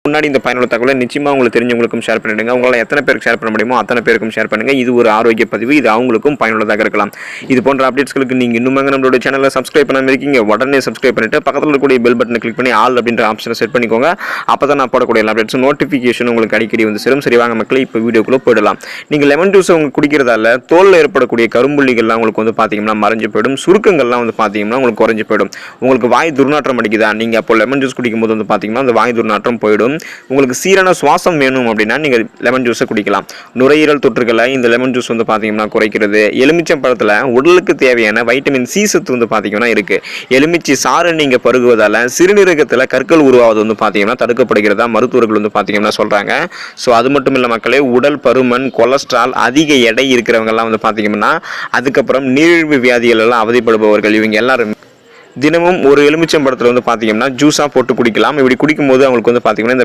முன்னாடி இந்த பயனுள்ள தகவலை நிச்சயமாக உங்களுக்கு தெரிஞ்சவங்களுக்கும் ஷேர் பண்ணிடுங்க. உங்களால் எத்தனை பேருக்கு ஷேர் பண்ண முடியுமோ அத்தனை பேருக்கும் ஷேர் பண்ணுங்கள். இது ஒரு ஆரோக்கிய பதிவு, இது அவங்களுக்கும் பயனுள்ளதாக இருக்கலாம். இது போன்ற அப்டேட்ஸ்களுக்கு நீங்கள் இன்னும் நம்மளோட சேனலை சப்ஸ்கிரைப் பண்ணாமல் இருக்கீங்க, உடனே சப்ஸ்கிரைப் பண்ணிட்டு பக்கத்தில் இருக்கக்கூடிய பெல் பட்டனை கிளிக் பண்ணி ஆல் அப்படின்ற ஆப்ஷனை செட் பண்ணிக்கோங்க. அப்போ தான் நான் போடக்கூடிய எல்லா அப்டேட்ஸும் நோட்டிஃபிகேஷன் உங்களுக்கு அடிக்கடி வந்து சேரும். சரி வாங்க மக்களே, இப்போ வீடியோக்குள்ளே போயிடலாம். நீங்கள் லெமன் ஜூஸ் உங்களுக்கு குடிக்கிறதால தோலில் ஏற்படக்கூடிய கரும்புள்ளிகள்லாம் உங்களுக்கு வந்து பார்த்தீங்கன்னா மறைஞ்சு போயிடும். சுருக்கங்கள்லாம் வந்து பார்த்தீங்கன்னா உங்களுக்கு குறைஞ்சு போயிடும். உங்களுக்கு வாய் துர்நாற்றம் அடிக்குதா, நீங்கள் அப்போ லெமன் ஜூஸ் குடிக்கும்போது வந்து பார்த்தீங்கன்னா அந்த வாய் துர்நாற்றம் போயிடும். உங்களுக்கு சீரான சுவாசம் வேணும் அப்படின்னா நீங்கள் லெமன் ஜூஸை குடிக்கலாம். நுரையீரல் தொற்றுகளை இந்த லெமன் ஜூஸ் வந்து பார்த்தீங்கன்னா குறைக்கிறது. எலுமிச்சம் பழத்தில் உடலுக்கு தேவையான வைட்டமின் சி சத்து வந்து பார்த்தீங்கன்னா இருக்கு. எலுமிச்சை சாறு நீங்கள் பருகுவதால் சிறுநீரகத்தில் கற்கள் உருவாவது வந்து பார்த்தீங்கன்னா தடுக்கப்படுகிறதா மருத்துவர்கள் வந்து பார்த்தீங்கன்னா சொல்றாங்க. ஸோ அது மட்டும் இல்லை மக்களே, உடல் பருமன், கொலஸ்ட்ரால், அதிக எடை இருக்கிறவங்கலாம் வந்து பார்த்தீங்கன்னா, அதுக்கப்புறம் நீரிழிவு வியாதிகள் எல்லாம் அவதிப்படுபவர்கள், இவங்க எல்லாரும் தினமும் ஒரு எலுமிச்சம்பழத்தில் வந்து பார்த்தீங்கன்னா ஜூஸாக போட்டு குடிக்கலாம். இப்படி குடிக்கும்போது அவங்களுக்கு வந்து பார்த்தீங்கன்னா இந்த